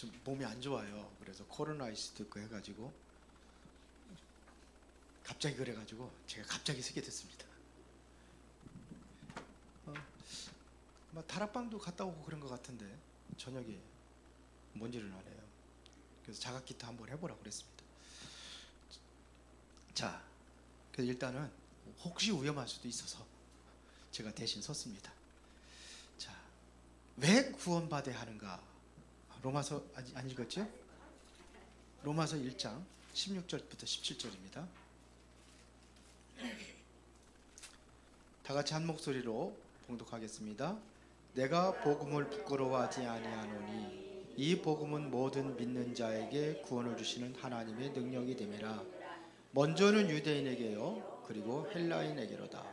좀 몸이 안 좋아요. 그래서 코로나 수도 있고 해가지고 갑자기 그래가지고 제가 갑자기 쓰게 됐습니다. 다락방도 갔다 오고 그런 것 같은데 저녁에 뭔지를 안 해요. 그래서 자가 기타 한번 해보라고 그랬습니다. 자, 그래서 일단은 혹시 위험할 수도 있어서 제가 대신 섰습니다. 자, 왜 구원받아야 하는가? 로마서 안 읽었죠? 로마서 1장 16절부터 17절입니다. 다 같이 한 목소리로 봉독하겠습니다. 내가 복음을 부끄러워하지 아니하노니 이 복음은 모든 믿는 자에게 구원을 주시는 하나님의 능력이 됨이라. 먼저는 유대인에게요 그리고 헬라인에게로다.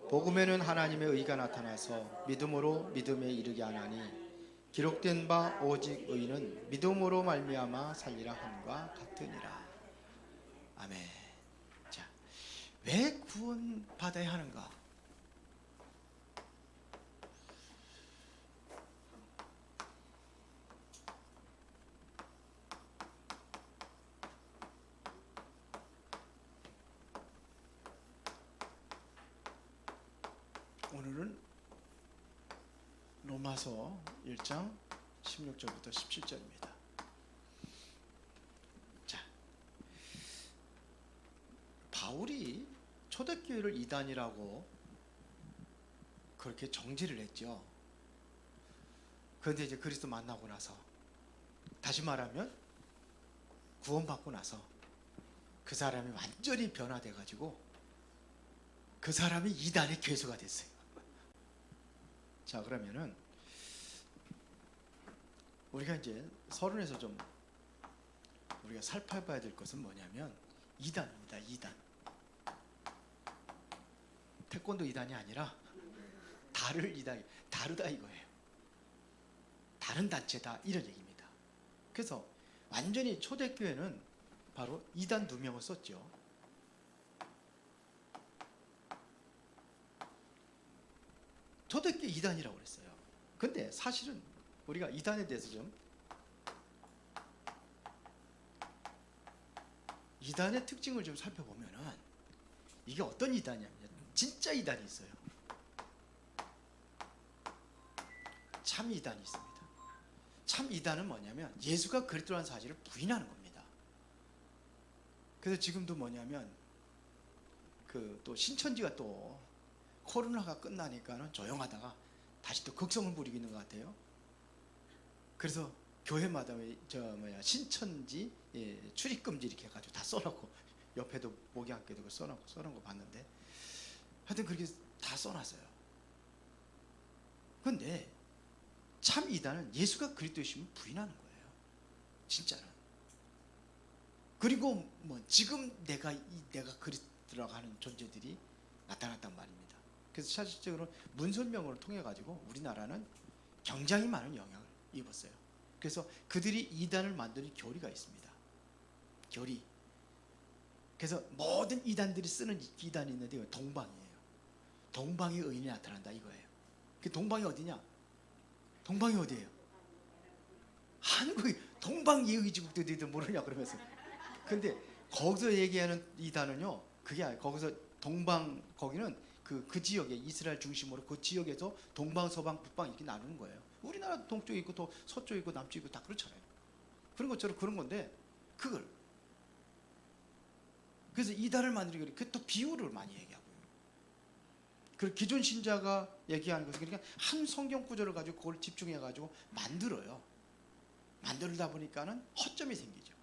복음에는 하나님의 의가 나타나서 믿음으로 믿음에 이르게 하나니 기록된 바 오직 의는 믿음으로 말미암아 살리라 함과 같으니라. 아멘. 자, 왜 구원받아야 하는가? 오늘은 로마서 1장 16절부터 17절입니다. 자, 바울이 초대교회를 이단이라고 그렇게 정지를 했죠. 그런데 이제 그리스도 만나고 나서, 다시 말하면 구원받고 나서 그 사람이 완전히 변화돼 가지고 그 사람이 이단의 괴수가 됐어요. 자, 그러면은 우리가 이제 서론에서 좀 우리가 살펴봐야 될 것은 뭐냐면 이단입니다. 이단. 태권도 이단이 아니라 다르다 이거예요. 다른 단체다 이런 얘기입니다. 그래서 완전히 초대교회는 바로 이단 2명을 썼죠. 초대교회 이단이라고 그랬어요. 근데 사실은 우리가 이단에 대해서 좀, 이단의 특징을 좀 살펴보면은 이게 어떤 이단이냐면 진짜 이단이 있어요. 참 이단이 있습니다. 참 이단은 뭐냐면 예수가 그리스도라는 사실을 부인하는 겁니다. 그래서 지금도 뭐냐면 또 신천지가 또 코로나가 끝나니까는 조용하다가 다시 또 극성을 부리고 있는 것 같아요. 그래서 교회마다 신천지 출입금지 이렇게 해가지고 다 써놓고, 옆에도 목양교도 써놓은 거 봤는데, 하여튼 그렇게 다 써놨어요. 그런데 참 이단은 예수가 그리스도이심을 부인하는 거예요. 진짜는. 그리고 지금 내가 그리스도라고 하는 존재들이 나타났단 말입니다. 그래서 실질적으로 문설명을 통해 가지고 우리나라는 굉장히 많은 영향을 입었어요. 그래서 그들이 이단을 만드는 교리가 있습니다. 교리. 그래서 모든 이단들이 쓰는 이단이 있는데 동방이에요. 동방의 의인이 나타난다 이거예요. 그 동방이 어디냐? 동방이 어디예요? 한국이 동방예의지국들도 모르냐 그러면서. 근데 거기서 얘기하는 이단은요, 그게 아니에요. 거기서 거기는 그 지역에, 이스라엘 중심으로 그 지역에서 동방, 서방, 북방 이렇게 나누는 거예요. 우리나라 동쪽에 있고 또 서쪽에 있고 남쪽에 있고 다 그렇잖아요. 그런 것처럼 그런 건데, 그걸 그래서 이단을 만들기 위해 또 비유를 많이 얘기하고요. 그 기존 신자가 얘기하는 것은 그러니까 한 성경 구절을 가지고 그걸 집중해 가지고 만들어요. 만들다 보니까는 허점이 생기죠.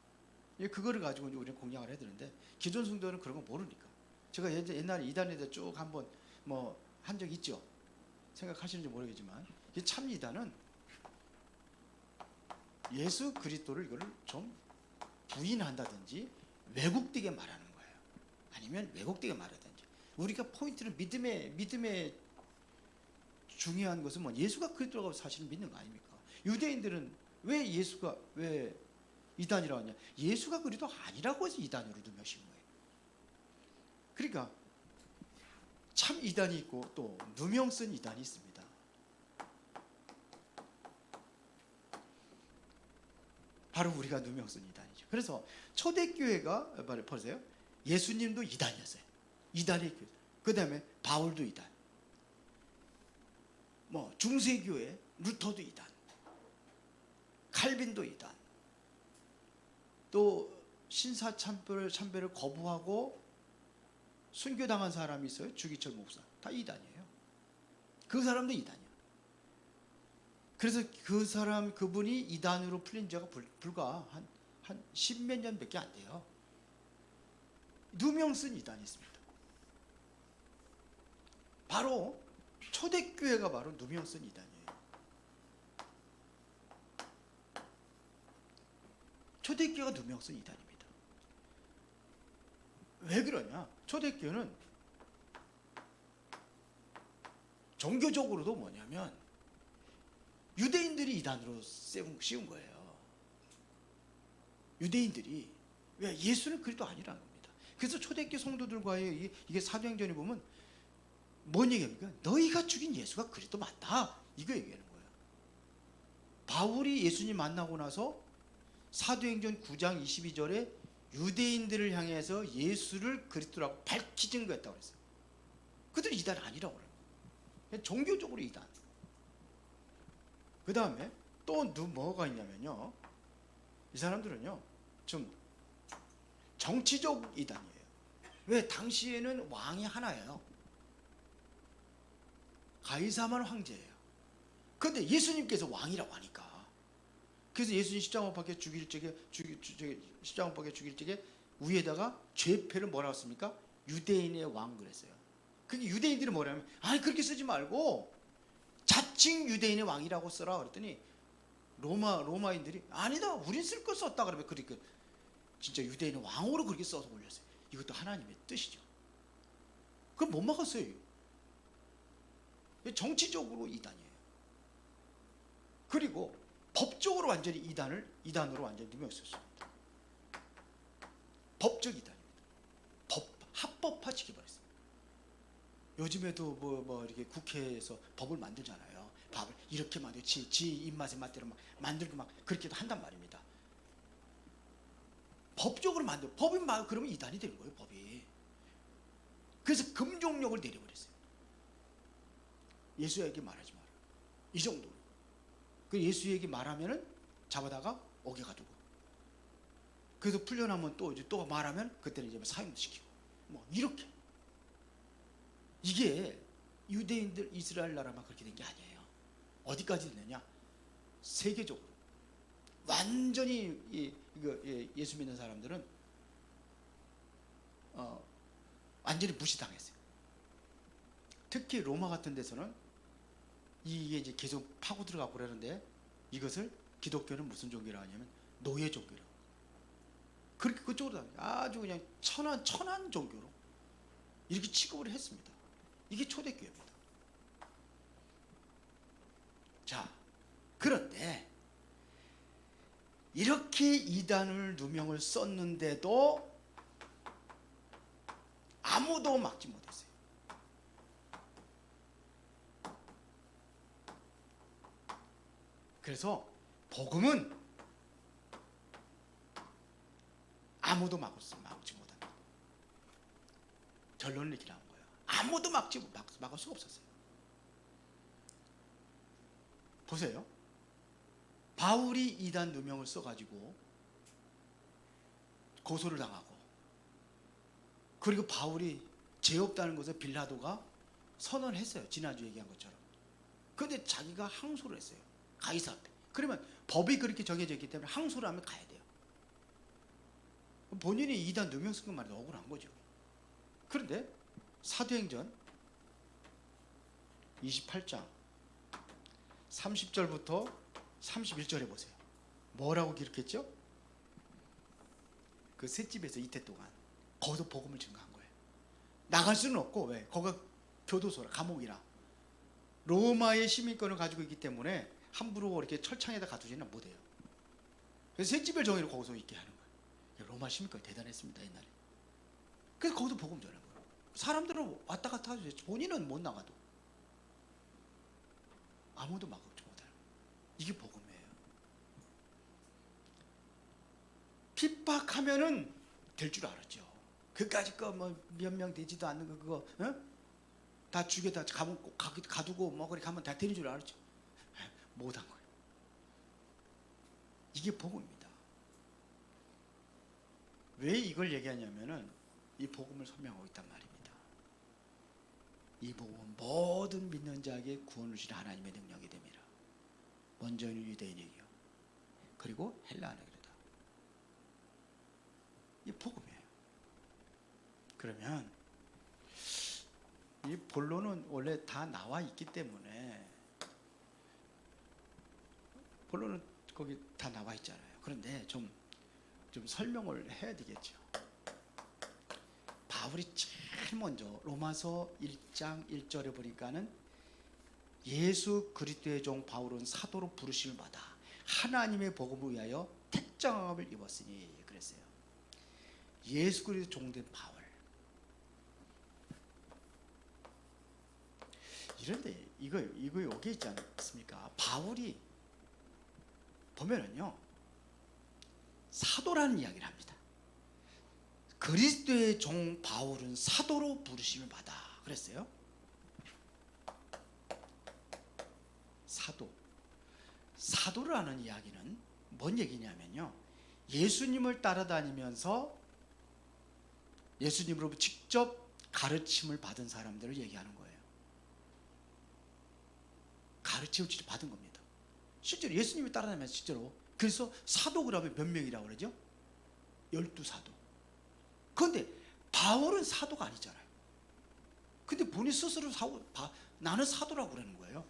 그거를 가지고 우리는 공략을 해야 되는데, 기존 성도는 그런 거 모르니까. 제가 옛날에 이단에 대해 쭉 한번 한 적 있죠. 생각하시는지 모르겠지만, 참 이단은 예수 그리스도를 이거를 좀 부인한다든지 왜곡되게 말하는 거예요. 아니면 왜곡되게 말하든지. 우리가 포인트는 믿음의 중요한 것은 예수가 그리스도라고 사실 믿는 거 아닙니까? 유대인들은 왜 이단이라고 하냐? 예수가 그리스도 아니라고 해서 이단으로 누명신 거예요. 그러니까 참 이단이 있고 또 누명 쓴 이단이 있습니다. 바로 우리가 누명 쓴 이단이죠. 그래서 초대교회가 보세요. 예수님도 이단이었어요. 이단의 교회. 그 다음에 바울도 이단. 뭐 중세교회 루터도 이단. 칼빈도 이단. 또 신사참배를 거부하고 순교당한 사람이 있어요. 주기철 목사. 다 이단이에요. 그 사람도 이단이에요. 그래서 그분이 이단으로 풀린 지가 불과 한 10몇 년밖에 안 돼요. 누명 쓴 이단이 있습니다. 바로 초대교회가 바로 누명 쓴 이단이에요. 초대교회가 누명 쓴 이단입니다. 왜 그러냐? 초대교회는 종교적으로도 뭐냐면 유대인들이 이단으로 씌운 거예요. 유대인들이. 왜? 예수는 그리스도 아니라는 겁니다. 그래서 초대교회 성도들과의 이게 사도행전에 보면 뭔 얘기합니까? 너희가 죽인 예수가 그리스도 맞다. 이거 얘기하는 거예요. 바울이 예수님 만나고 나서 사도행전 9장 22절에 유대인들을 향해서 예수를 그리스도라고 밝히 증거했다고 그랬어요. 그들이 이단 아니라고 그래요. 그냥 종교적으로 이단. 그 다음에 또 뭐가 있냐면요, 이 사람들은요 좀 정치적 이단이에요. 왜? 당시에는 왕이 하나예요. 가이사만 황제예요. 그런데 예수님께서 왕이라고 하니까, 그래서 예수님 십자가 못 박혀 죽일 적에 십자가 못 박혀 죽일 적에 위에다가 죄패를 뭐라고 씁니까? 유대인의 왕 그랬어요. 그게 유대인들이 뭐라면, 아니 그렇게 쓰지 말고 자칭 유대인의 왕이라고 써라 그랬더니 로마인들이 아니다, 우린 쓸 거 썼다 그러면 그러니까 진짜 유대인의 왕으로 그렇게 써서 올렸어요. 이것도 하나님의 뜻이죠. 그럼 못 막았어요. 정치적으로 이단이에요. 그리고 법적으로 완전히 이단으로 완전히 누명했었습니다. 법적 이단입니다. 합법화 시켜버렸어요. 요즘에도 뭐 이렇게 국회에서 법을 만들잖아요. 법을 이렇게 만들고 지 입맛에 맞대로 막 만들고 막 그렇게도 한단 말입니다. 법적으로 법이 그러면 이단이 되는 거예요. 법이. 그래서 금종력을 내려버렸어요. 예수에게 말하지 마라. 이 정도로. 그 예수에게 말하면은 잡아다가 옥에 가두고. 그래서 풀려나면 또 말하면 그때는 이제 사형시키고. 뭐 이렇게. 이게 유대인들 이스라엘 나라만 그렇게 된 게 아니에요. 어디까지 됐느냐? 세계적으로 완전히 예수 믿는 사람들은 완전히 무시당했어요. 특히 로마 같은 데서는 이게 이제 계속 파고 들어가고 그러는데, 이것을 기독교는 무슨 종교라고 하냐면 노예 종교라고. 그렇게 그쪽으로 아주 그냥 천한 종교로 이렇게 취급을 했습니다. 이게 초대교회입니다. 자, 그런데 이렇게 이단을 누명을 썼는데도 아무도 막지 못했어요. 그래서 복음은 아무도 막지 못합니다. 결론을 이렇게 나온 거예요. 아무도 막을 수가 없었어요. 보세요. 바울이 이단 누명을 써가지고 고소를 당하고, 그리고 바울이 죄 없다는 것을 빌라도가 선언했어요. 지난주 얘기한 것처럼. 그런데 자기가 항소를 했어요. 가이사 앞에. 그러면 법이 그렇게 정해져 있기 때문에 항소를 하면 가야 돼요. 본인이 이단 누명 쓴 것만 해도 억울한 거죠. 그런데 사도행전 28장 30절부터 31절에 보세요. 뭐라고 기록했죠? 그 셋집에서 이태 동안 거기서 복음을 증거한 거예요. 나갈 수는 없고, 왜? 거기가 교도소라, 감옥이라. 로마의 시민권을 가지고 있기 때문에 함부로 이렇게 철창에다 가두지는 못해요. 그래서 셋집을 정의로 거기서 있게 하는 거예요. 로마 시민권이 대단했습니다, 옛날에. 그래서 거기서 복음 전한 거예요. 사람들은 왔다 갔다 하죠. 본인은 못 나가도 아무도 막지 못하는 거예요. 이게 복음이에요. 핍박하면은 될 줄 알았죠. 그까짓 거 뭐 몇 명 되지도 않는 거 그거 다 죽여다 가두고 뭐 그렇게 하면 다 되는 줄 알았죠. 못한 거예요. 이게 복음입니다. 왜 이걸 얘기하냐면은 이 복음을 설명하고 있단 말입니다. 이 복음은 모든 믿는 자에게 구원을 주시는 하나님의 능력이 됩니다. 먼저는 유대인에게요. 그리고 헬라인에게다. 이 복음이에요. 그러면 이 본론은 원래 다 나와 있기 때문에 본론은 거기 다 나와 있잖아요. 그런데 좀 설명을 해야 되겠죠. 바울이 제일 먼저 로마서 1장 1절에 보니까는 예수 그리스도의 종 바울은 사도로 부르심을 받아 하나님의 복음을 위하여 택정함을 입었으니 그랬어요. 예수 그리스도 종된 바울. 이런데 이거 여기 있지 않습니까? 바울이 보면은요 사도라는 이야기를 합니다. 그리스도의 종 바울은 사도로 부르심을 받아 그랬어요. 사도라는 이야기는 뭔 얘기냐면요, 예수님을 따라다니면서 예수님으로부터 직접 가르침을 받은 사람들을 얘기하는 거예요. 가르침을 직접 받은 겁니다. 실제로 예수님이 따라다니면서 실제로. 그래서 사도 그러면 몇 명이라고 그러죠? 12사도. 그런데 바울은 사도가 아니잖아요. 근데 본인 스스로 나는 사도라고 그러는 거예요.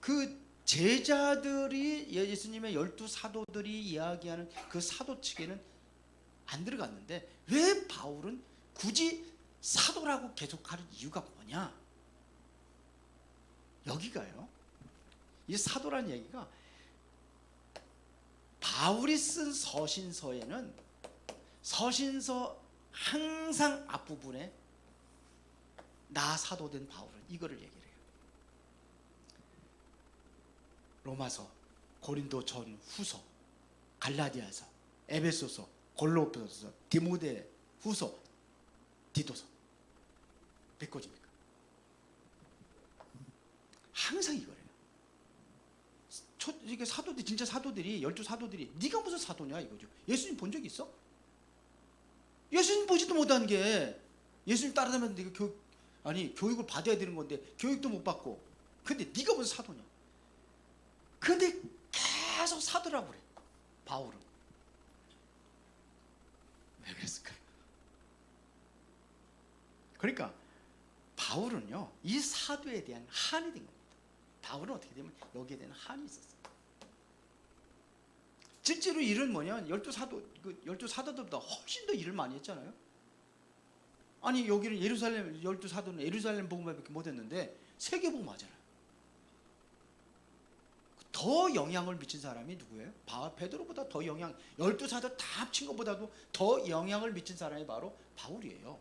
그 제자들이 예수님의 12사도들이 이야기하는 그 사도 측에는 안 들어갔는데 왜 바울은 굳이 사도라고 계속하는 이유가 뭐냐? 여기가요. 이 사도라는 얘기가 바울이 쓴 서신서에는 서신서 항상 앞부분에 나 사도된 바울은 이거를 얘기를 해요. 로마서, 고린도 전 후서, 갈라디아서, 에베소서, 골로새서, 디모데 후서, 디도서. 몇 권입니까? 항상 이거래요. 이게 사도들, 진짜 사도들이 12사도들이 네가 무슨 사도냐 이거죠. 예수님 본 적 있어? 예수님 보지도 못한 게 예수님 따라다니면 네가 교육을 받아야 되는 건데 교육도 못 받고, 근데 네가 무슨 사도냐? 근데 계속 사도라고 그래. 바울은 왜 그랬을까요? 그러니까 바울은요 이 사도에 대한 한이 된 겁니다. 바울은 어떻게 되면 여기에 대한 한이 있었어요. 실제로 일은 뭐냐면 12사도들보다 훨씬 더 일을 많이 했잖아요. 아니 여기는 예루살렘 12사도는 예루살렘 복음밖에 못했는데 세계복음 하잖아요. 더 영향을 미친 사람이 누구예요? 베드로보다 더 12사도 다 합친 것보다도 더 영향을 미친 사람이 바로 바울이에요.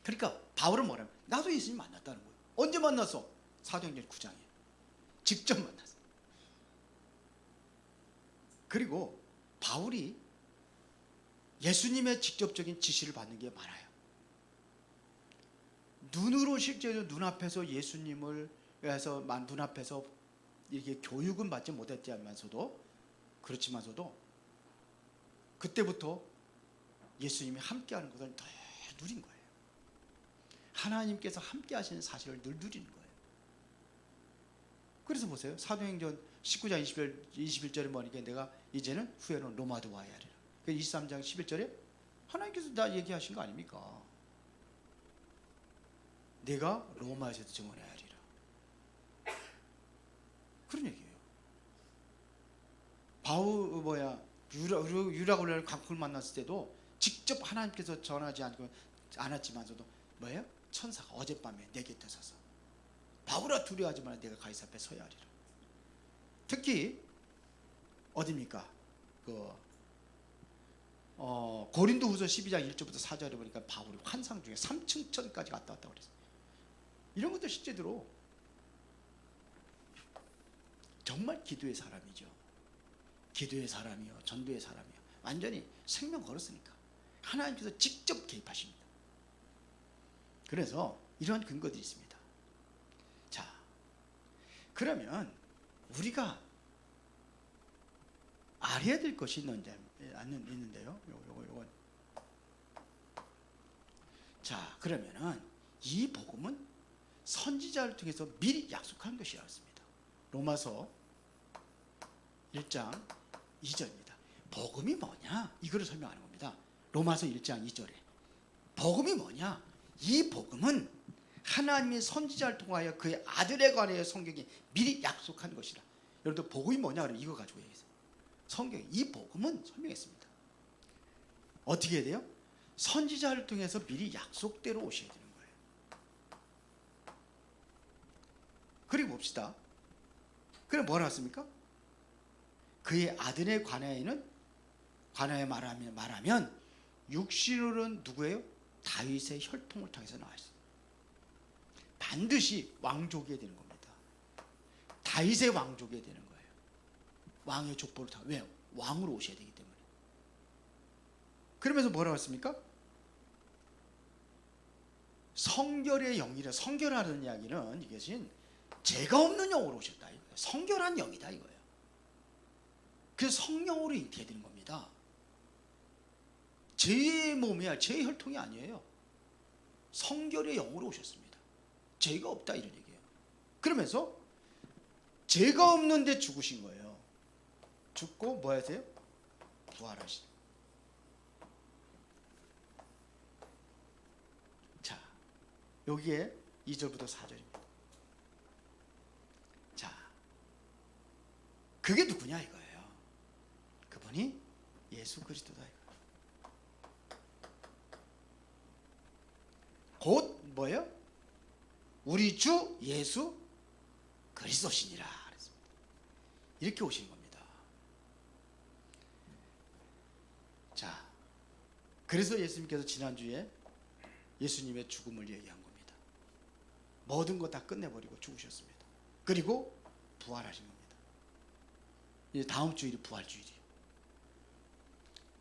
그러니까 바울은 뭐냐면 나도 예수님 만났다는 거예요. 언제 만났어? 사도행전 9장에 직접 만났어. 그리고 바울이 예수님의 직접적인 지시를 받는 게 많아요. 눈으로 실제로 눈앞에서 예수님을 해서 눈앞에서 이렇게 교육은 받지 못했지만서도 그렇지만서도 그때부터 예수님이 함께하는 것을 늘 누린 거예요. 하나님께서 함께하시는 사실을 늘 누리는 거예요. 그래서 보세요. 사도행전 19장 21절에 뭐니까 내가 이제는 후에는 로마도 와야 하리라. 23장 11절에 하나님께서 다 얘기하신 거 아닙니까? 내가 로마에서도 증언해야 하리라. 그런 얘기예요. 유라굴라를 강풀 만났을 때도 직접 하나님께서 전하지 않았지만서도 뭐예요? 천사가 어젯밤에 내 곁에 서서 바울아 두려워하지 마라 내가 가이사 앞에 서야 하리라. 특히 어디입니까? 고린도후서 12장 1절부터 4절에 보니까 바울이 환상 중에 3층천까지 갔다 왔다고 그랬어요. 이런 것도 실제로 정말 기도의 사람이죠. 기도의 사람이요, 전도의 사람이요. 완전히 생명 걸었으니까 하나님께서 직접 개입하십니다. 그래서 이러한 근거들이 있습니다. 자, 그러면 우리가 알아야 될 것이 있는데요. 요거. 자, 그러면은 이 복음은 선지자를 통해서 미리 약속한 것이라고 했습니다. 로마서 1장 2절입니다. 복음이 뭐냐? 이거를 설명하는 겁니다. 로마서 1장 2절에 복음이 뭐냐? 이 복음은 하나님이 선지자를 통하여 그의 아들에 관하여 성경이 미리 약속한 것이다. 여러분들 복음이 뭐냐? 그러면 이거 가지고 얘기했어요. 성경이 이 복음은 설명했습니다. 어떻게 해야 돼요? 선지자를 통해서 미리 약속대로 오셔야 되는 거예요. 그리고 봅시다. 그럼 뭐라 했습니까? 그의 아들에 관하여 말하면 육신으로는 누구예요? 다윗의 혈통을 통해서 나왔어요. 반드시 왕족이 되는 겁니다. 다윗의 왕족이 되는 거예요. 왕의 족보를 타. 왜요? 왕으로 오셔야 되기 때문에. 그러면서 뭐라고 했습니까? 성결의 영이라. 성결하는 이야기는 이것은 죄가 없는 영으로 오셨다 이거예요. 성결한 영이다 이거예요. 그래서 성령으로 잉태해야 되는 겁니다. 죄의 몸이야, 죄의 혈통이 아니에요. 성결의 영으로 오셨습니다. 죄가 없다 이런 얘기예요. 그러면서 죄가 없는데 죽으신 거예요. 죽고 뭐 하세요? 부활하시죠. 자, 여기에 2절부터 4절입니다. 자, 그게 누구냐 이거예요. 그분이 예수 그리스도다 이거예요. 곧 뭐예요? 우리 주 예수 그리스도시니라 그랬습니다. 이렇게 오신 겁니다. 자, 그래서 예수님께서 지난주에 예수님의 죽음을 얘기한 겁니다. 모든 거 다 끝내버리고 죽으셨습니다. 그리고 부활하신 겁니다. 이제 다음 주일이 부활주일이에요.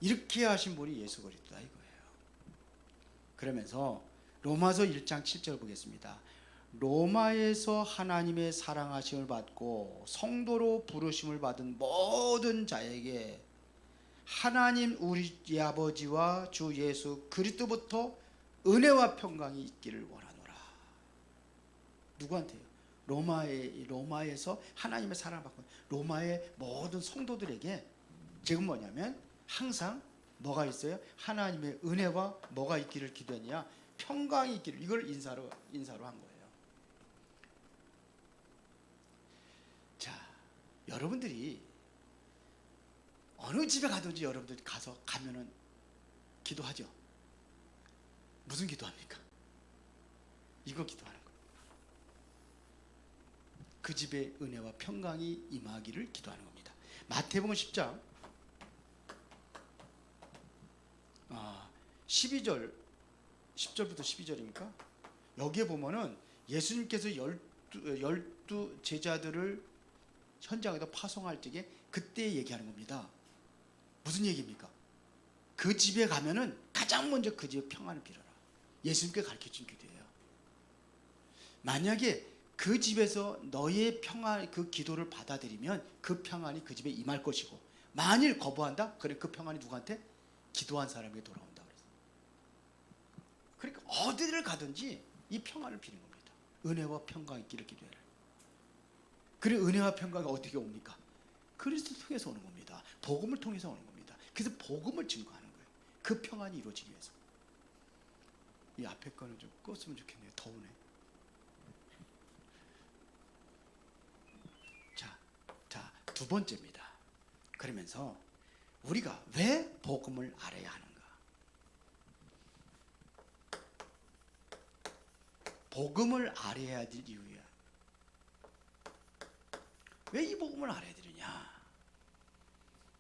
이렇게 하신 분이 예수 그리스도다 이거예요. 그러면서 로마서 1장 7절 보겠습니다. 로마에서 하나님의 사랑하심을 받고 성도로 부르심을 받은 모든 자에게 하나님 우리 아버지와 주 예수 그리스도부터 은혜와 평강이 있기를 원하노라. 누구한테요? 로마에서 하나님의 사랑을 받고 로마의 모든 성도들에게 지금 뭐냐면 항상 뭐가 있어요? 하나님의 은혜와 뭐가 있기를 기도했냐? 평강이 있기를. 이걸 인사로 한 거예요. 자, 여러분들이 어느 집에 가든지 여러분들이 가면은 기도하죠. 무슨 기도합니까? 이거 기도하는 거예요. 그 집에 은혜와 평강이 임하기를 기도하는 겁니다. 마태복음 10장 10절부터 12절입니까? 여기에 보면은 예수님께서 열두 제자들을 현장에다 파송할 적에 그때 얘기하는 겁니다. 무슨 얘기입니까? 그 집에 가면은 가장 먼저 그 집에 평안을 빌어라. 예수님께 가르쳐준 기도예요. 만약에 그 집에서 너의 평안, 그 기도를 받아들이면 그 평안이 그 집에 임할 것이고, 만일 거부한다? 그래 그 평안이 누구한테? 기도한 사람에게 돌아온다 그랬어요. 그러니까 어디를 가든지 이 평안을 비는 겁니다. 은혜와 평강 있기를 기도해라. 그래 은혜와 평강이 어떻게 옵니까? 그리스도 통해서 오는 겁니다. 복음을 통해서 오는 겁니다. 그래서 복음을 증거하는 거예요. 그 평안이 이루어지기 위해서. 이 앞에 거는 좀 껐으면 좋겠네요. 더우네. 자, 두 번째입니다. 그러면서 우리가 왜 복음을 알아야 하는가? 복음을 알아야 될 이유야. 왜 이 복음을 알아야 되느냐?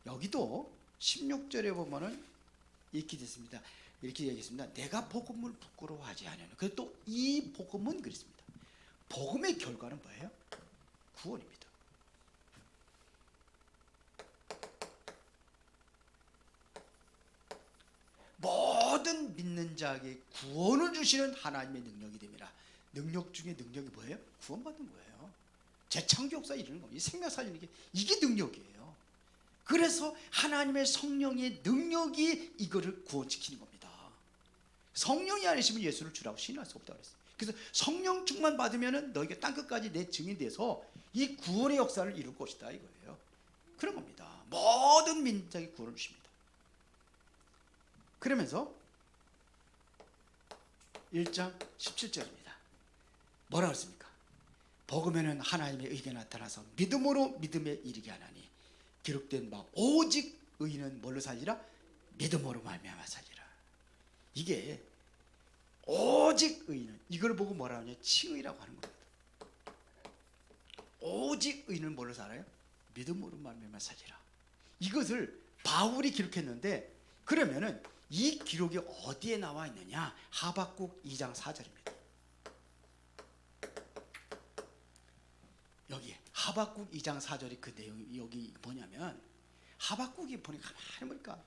여기도 16절에 보면은 이렇게 됐습니다. 이렇게 얘기했습니다. 내가 복음을 부끄러워하지 않으면. 그래서 또 이 복음은 그랬습니다. 복음의 결과는 뭐예요? 구원입니다. 인자에게 구원을 주시는 하나님의 능력이 됩니다. 능력 중에 능력이 뭐예요? 구원받는 거예요. 재창조 역사 이루는 겁니다. 생명 살리는 게 이게 능력이에요. 그래서 하나님의 성령의 능력이 이거를 구원시키는 겁니다. 성령이 아니시면 예수를 주라고 시인할 수 없다고 그랬어요. 그래서 성령 충만 받으면 너희가 땅끝까지 내 증인돼서 이 구원의 역사를 이룰 것이다 이거예요. 그런 겁니다. 모든 민족에 구원을 주십니다. 그러면서 1장 17절입니다. 뭐라고 했습니까? 복음에는 하나님의 의가 나타나서 믿음으로 믿음에 이르게 하나니 기록된 바 오직 의인은 뭘로 살리라? 믿음으로 말미암아 살리라. 이게 오직 의인은 이걸 보고 뭐라 하냐? 칭의라고 하는 겁니다. 오직 의인은 뭘로 살아요? 믿음으로 말미암아 살리라. 이것을 바울이 기록했는데 그러면은 이 기록이 어디에 나와 있느냐? 하박국 2장 4절입니다. 여기 하박국 2장 4절이 그 내용이 여기 뭐냐면 하박국이 보니까 가만히 보니까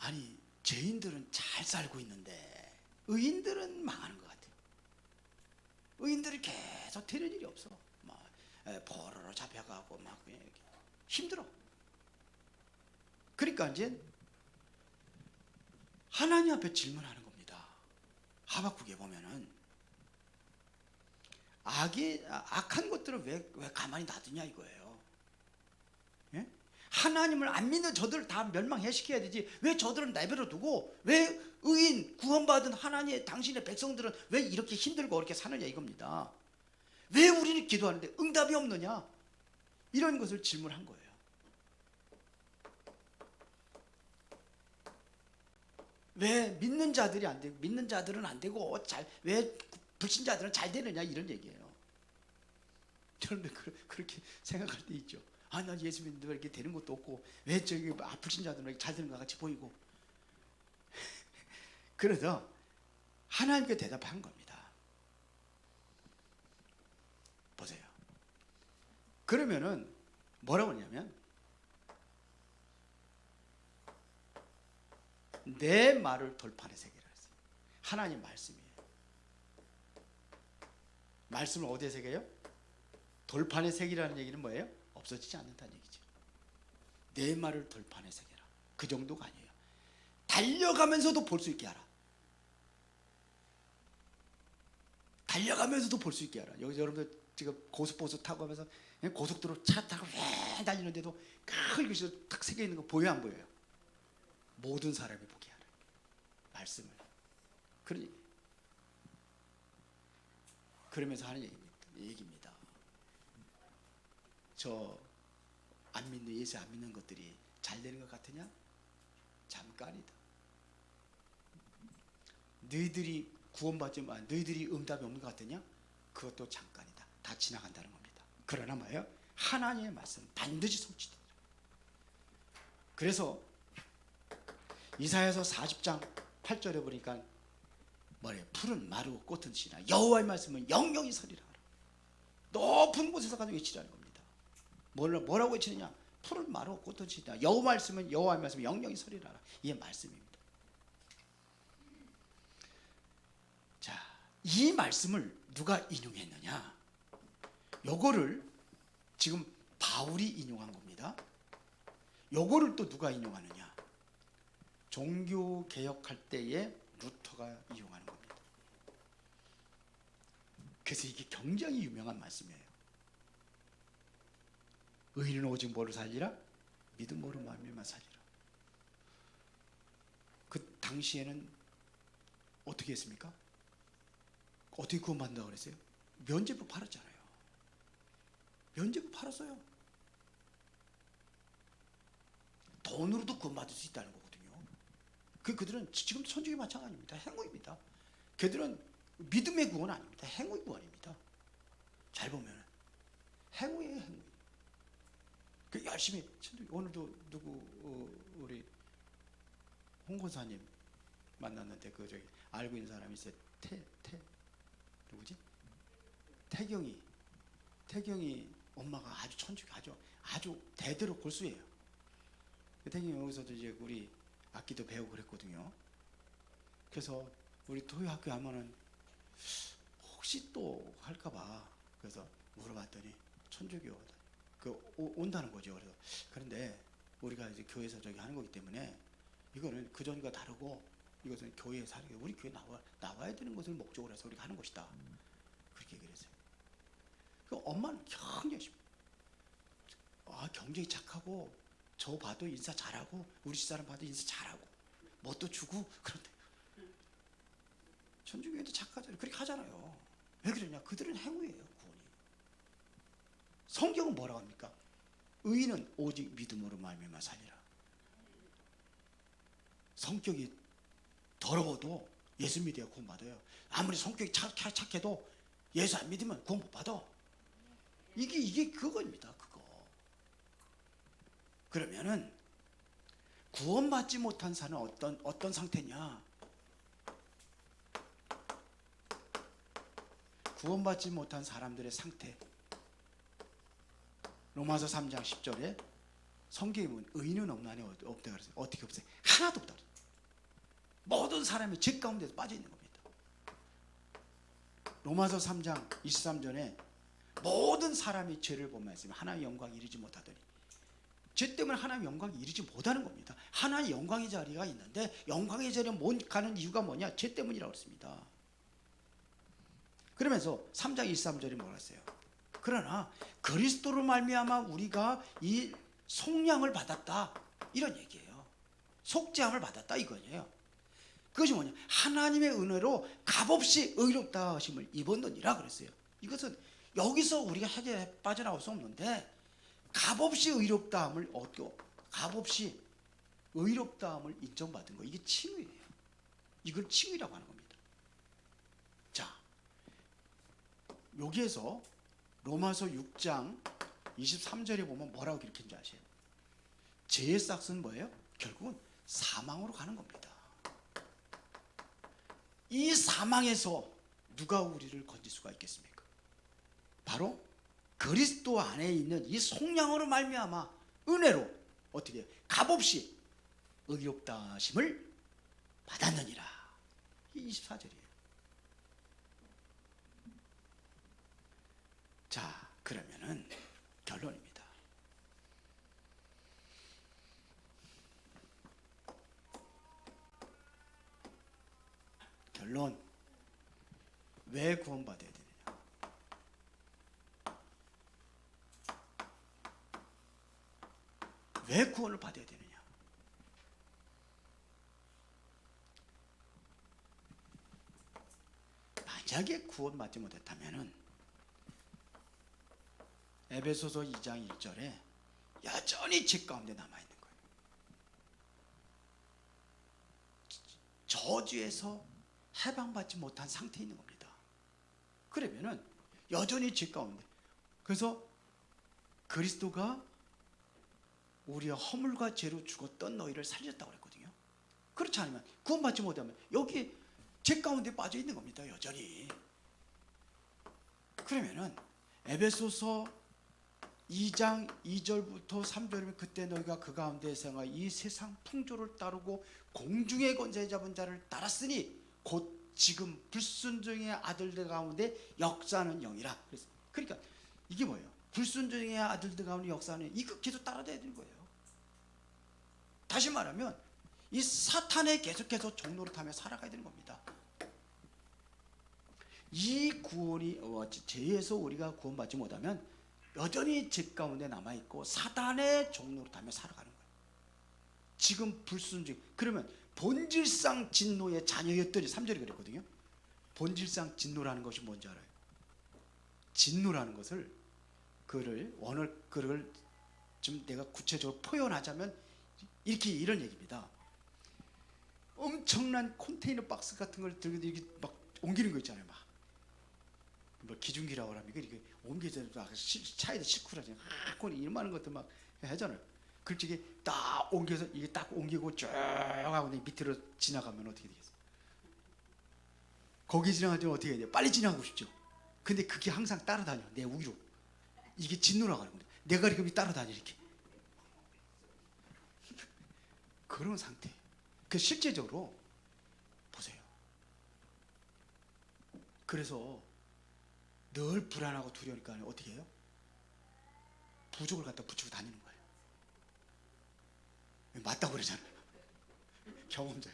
아니 죄인들은 잘 살고 있는데 의인들은 망하는 것 같아요. 의인들이 계속 되는 일이 없어. 막 포로로 잡혀가고 막 힘들어. 그러니까 이제 하나님 앞에 질문하는 겁니다. 하박국에 보면은 악한 것들은 왜 가만히 놔두냐 이거예요. 예? 하나님을 안 믿는 저들을 다 멸망해시켜야 되지 왜 저들은 내버려 두고 왜 의인 구원받은 하나님의 당신의 백성들은 왜 이렇게 힘들고 어렵게 사느냐 이겁니다. 왜 우리는 기도하는데 응답이 없느냐 이런 것을 질문한 거예요. 왜 믿는 자들이 안 되고 믿는 자들은 안 되고 왜 불신자들은 잘 되느냐 이런 얘기예요. 여러분들 그렇게 생각할 때 있죠. 아, 난 예수 믿는데 왜 이렇게 되는 것도 없고 왜 저기 불신자들은 이렇게 잘 되는 것 같이 보이고. 그래서 하나님께 대답한 겁니다. 보세요. 그러면은 뭐라고 하냐면 내 말을 돌판에 새기라 했어요. 하나님 말씀이에요. 말씀을 어디에 새겨요? 돌판에 새기라는 얘기는 뭐예요? 없어지지 않는다는 얘기죠. 내 말을 돌판에 새겨라. 그 정도가 아니에요. 달려가면서도 볼 수 있게 하라. 달려가면서도 볼 수 있게 하라. 여기 여러분들 지금 고속버스 타고 가면서 고속도로 차 타고 왜 달리는데도 큰 글씨로 탁 새겨 있는 거 보여요, 안 보여요? 모든 사람이 보게 하라. 말씀을. 그러면서 하는 얘기입니다. 저 안 믿는 예수 안 믿는 것들이 잘 되는 것 같으냐? 잠깐이다. 너희들이 구원받지만 너희들이 응답이 없는 것 같으냐? 그것도 잠깐이다. 다 지나간다는 겁니다. 그러나 뭐예요? 하나님의 말씀 반드시 성취된다. 그래서 이사야서 40장 8절에 보니까 뭐래요? 푸른 마르고 꽃은 지나 여호와의 말씀은 영영이 서리라. 높은 곳에서 가지고 외치라는 겁니다. 뭐라고 외치느냐? 푸른 마르고 꽃은 지나 여호와의 말씀은 영영이 서리라. 이게 말씀입니다. 자, 이 말씀을 누가 인용했느냐? 요거를 지금 바울이 인용한 겁니다. 요거를 또 누가 인용하느냐? 종교 개혁할 때에 루터가 이용하는 겁니다. 그래서 이게 굉장히 유명한 말씀이에요. 의인은 오직 뭐로 살리라? 믿음으로 말미암아 살리라. 그 당시에는 어떻게 했습니까? 어떻게 구원받는다고 그랬어요? 면죄부 팔았잖아요. 면죄부 팔았어요. 돈으로도 구원받을 수 있다는 거거든요. 그들은 지금 천주교 마찬가지입니다. 행위입니다. 그들은 믿음의 구원 아닙니다. 행위 구원입니다. 잘 보면 행위예요, 행위. 열심히 오늘도 우리 홍 권사님 만났는데 저기 알고 있는 사람이 있어요. 누구지? 태경이 엄마가 아주 천주교 아주 대대로 골수예요. 태경이 여기서도 이제 우리 악기도 배우고 그랬거든요. 그래서 우리 토요학교 하면은 혹시 또 할까봐 그래서 물어봤더니 천주교 온다는 거죠. 그래서 그런데 우리가 이제 교회에서 저기 하는 거기 때문에 이거는 그 전과 다르고 이것은 교회에서 하는 게 우리 교회 나와야 되는 것을 목적으로 해서 우리가 하는 것이다. 그렇게 얘기를 했어요. 그 엄마는 굉장히 경쟁이 착하고 저 봐도 인사 잘하고 우리 집사람 봐도 인사 잘하고 뭣도 주고 그런데 천주교회도 착하잖아요. 그렇게 하잖아요. 왜 그러냐? 그들은 행위예요. 구원이. 성경은 뭐라고 합니까? 의인은 오직 믿음으로 말미암아 살리라. 성격이 더러워도 예수 믿어야 구원받아요. 아무리 성격이 착해도 예수 안 믿으면 구원 못 받아. 이게 그거입니다. 그거. 그러면은 구원받지 못한 사는 어떤 상태냐? 구원받지 못한 사람들의 상태. 로마서 3장 10절에 성경에 보면 의인은 없나니 없다 그랬어요. 어떻게 없어요? 하나도 없다. 모든 사람이 죄 가운데서 빠져 있는 겁니다. 로마서 3장 23절에 모든 사람이 죄를 범하였으면 하나님의 영광에 이르지 못하더니 죄 때문에 하나님의 영광에 이르지 못하는 겁니다. 하나님의 영광의 자리가 있는데 영광의 자리에 못 가는 이유가 뭐냐? 죄 때문이라고 했습니다. 그러면서 3장 23절에 뭐라 했어요? 그러나 그리스도로 말미암아 우리가 이 속량을 받았다 이런 얘기예요. 속죄함을 받았다 이거예요. 그것이 뭐냐? 하나님의 은혜로 값없이 의롭다 하심을 입었느니라 그랬어요. 이것은 여기서 우리가 해결해 빠져나올 수 없는데 값없이 의롭다함을 얻고 값없이 의롭다함을 인정받은 거 이게 칭의예요. 이걸 칭의라고 하는 겁니다. 자, 여기에서 로마서 6장 23절에 보면 뭐라고 기록했는지 아세요? 죄의 싹은 뭐예요? 결국은 사망으로 가는 겁니다. 이 사망에서 누가 우리를 건질 수가 있겠습니까? 바로 그리스도 안에 있는 이 속량으로 말미암아 은혜로 어떻게 해요? 값없이 의롭다 하심을 받았느니라. 이 24절이에요. 자, 그러면은 결론입니다. 결론. 왜 구원받아야 되느냐? 왜 구원을 받아야 되느냐? 만약에 구원받지 못했다면은 에베소서 2장 1절에 여전히 죄 가운데 남아있는 거예요. 저주에서 해방받지 못한 상태에 있는 겁니다. 그러면은 여전히 죄 가운데. 그래서 그리스도가 우리의 허물과 죄로 죽었던 너희를 살렸다고 그랬거든요. 그렇지 않으면 구원받지 못하면 여기 죄 가운데 빠져 있는 겁니다. 여전히. 그러면은 에베소서 2장 2절부터 3절이면 그때 너희가 그 가운데 생활 이 세상 풍조를 따르고 공중의 권세 잡은 자를 따랐으니 곧 지금 불순종의 아들들 가운데 역사하는 영이라. 그러니까 이게 뭐예요? 불순종의 아들들 가운데 역사하는 이거 계속 따라야 되는 거예요. 다시 말하면 이 사탄에 계속해서 종노릇하며 살아가야 되는 겁니다. 이 구원이 죄에서 우리가 구원받지 못하면 여전히 죄 가운데 남아있고 사단의 종노릇하며 살아가는 거예요. 지금 불순종. 그러면 본질상 진노의 자녀였더니 3절이 그랬거든요. 본질상 진노라는 것이 뭔지 알아요? 진노라는 것을 그를 좀 내가 구체적으로 표현하자면 이런 얘기입니다. 엄청난 컨테이너 박스 같은 걸 들고 이렇게 막 옮기는 거 있잖아요. 뭐 기중기라고 합니까? 이렇게 옮겨서 차에다 싣고 그러잖아요. 이만한 것도 막 하잖아요. 그렇게 딱 옮겨서 이게 딱 옮기고 쭉 하고 밑으로 지나가면 어떻게 되겠어요? 거기 지나갈 때는 어떻게 해야 돼요? 빨리 지나가고 싶죠. 근데 그게 항상 따라다녀. 내 위로. 이게 진노라고 하는 겁니다. 내가 이렇게 따라다녀 이렇게. 그런 상태. 그 실제적으로 보세요. 그래서 늘 불안하고 두려우니까 어떻게 해요? 부족을 갖다 붙이고 다니는 거예요. 맞다고 그러잖아요. 경험자.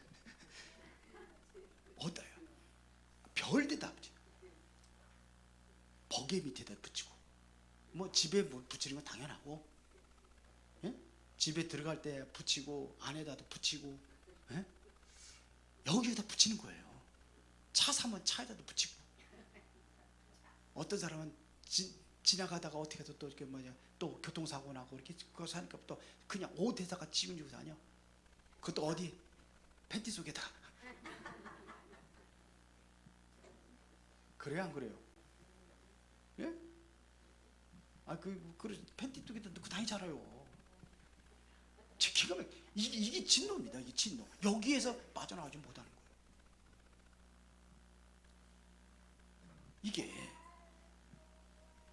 어디요? 별데다 붙여. 버개 밑에다 붙이고. 뭐 집에 뭐 붙이는 건 당연하고, 예? 집에 들어갈 때 붙이고 안에다도 붙이고, 예? 여기에다 붙이는 거예요. 차 사면 차에다도 붙이고. 어떤 사람은 지나가다가 어떻게 해서 또 이렇게 뭐냐 또 교통사고 나고 이렇게 그거 사니까 또 그냥 옷에다가 지금 다녀. 그것도 어디 팬티 속에다. 그래요 안 그래요? 예? 그 팬티 속에다 넣고 다니잖아요. 기가 막 이게 진노입니다. 이게 진노. 여기에서 빠져나가지 못하는 거예요.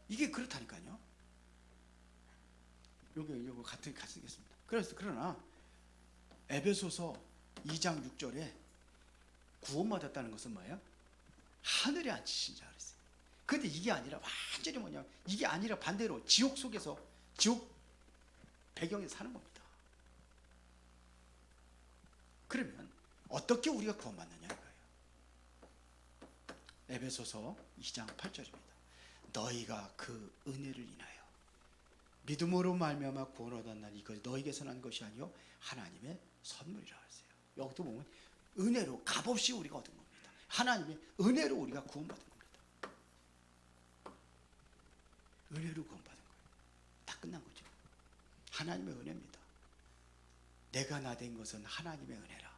이게 그렇다니까요. 요거 같이 쓰겠습니다. 그러나 에베소서 2장 6절에 구원받았다는 것은 뭐예요? 하늘에 앉히신 자 그랬어요. 근데 이게 아니라 완전히 뭐냐, 이게 아니라 반대로 지옥 속에서, 지옥 배경에서 사는 겁니다. 그러면 어떻게 우리가 구원받느냐 이거예요. 에베소서 2장 8절입니다. 너희가 그 은혜를 인하여 믿음으로 말미암아 구원 얻었나니 이것이 너희에게서 난 것이 아니요 하나님의 선물이라 했어요. 여기도 보면 은혜로, 값없이 우리가 얻은 겁니다. 하나님의 은혜로 우리가 구원받은 겁니다. 은혜로 구원받은 거예요. 다 끝난 거죠. 하나님의 은혜입니다. 내가 나 된 것은 하나님의 은혜라.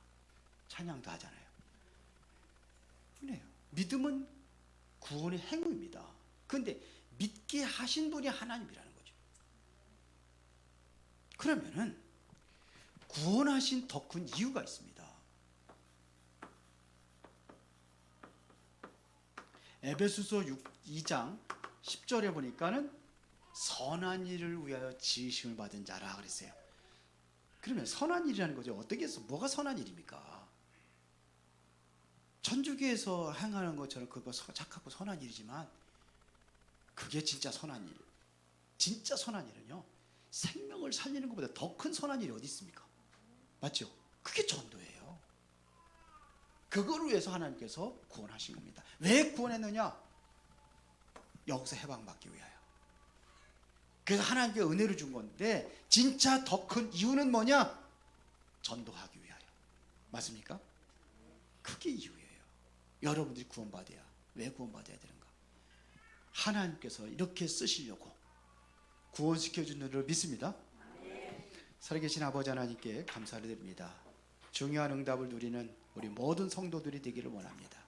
찬양도 하잖아요. 은혜요. 믿음은 구원의 행위입니다. 그런데 믿게 하신 분이 하나님이라는 거죠. 그러면은 구원하신 더 큰 이유가 있습니다. 에베소서 2장 10절에 보니까는 선한 일을 위하여 지으심을 받은 자라 그랬어요. 그러면 선한 일이라는 거죠. 어떻게 해서 뭐가 선한 일입니까? 천주교에서 행하는 것처럼 그거 착하고 선한 일이지만 그게 진짜 선한 일. 진짜 선한 일은요, 생명을 살리는 것보다 더 큰 선한 일이 어디 있습니까? 맞죠? 그게 전도예요. 그걸 위해서 하나님께서 구원하신 겁니다. 왜 구원했느냐? 여기서 해방받기 위하여. 그래서 하나님께 은혜를 준 건데 진짜 더 큰 이유는 뭐냐? 전도하기 위하여. 맞습니까? 그게 이유예요. 여러분들이 구원받아야. 왜 구원받아야 되는가? 하나님께서 이렇게 쓰시려고 구원시켜준 줄을 믿습니다. 살아계신 아버지 하나님께 감사를 드립니다. 중요한 응답을 누리는 우리 모든 성도들이 되기를 원합니다.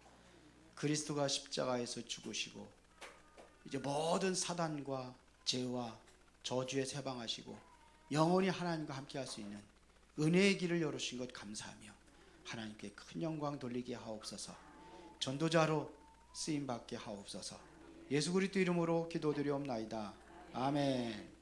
그리스도가 십자가에서 죽으시고 이제 모든 사단과 죄와 저주에서 해방하시고 영원히 하나님과 함께 할 수 있는 은혜의 길을 열어주신 것 감사하며 하나님께 큰 영광 돌리게 하옵소서. 전도자로 쓰임받게 하옵소서. 예수 그리스도 이름으로 기도드리옵나이다. 아멘.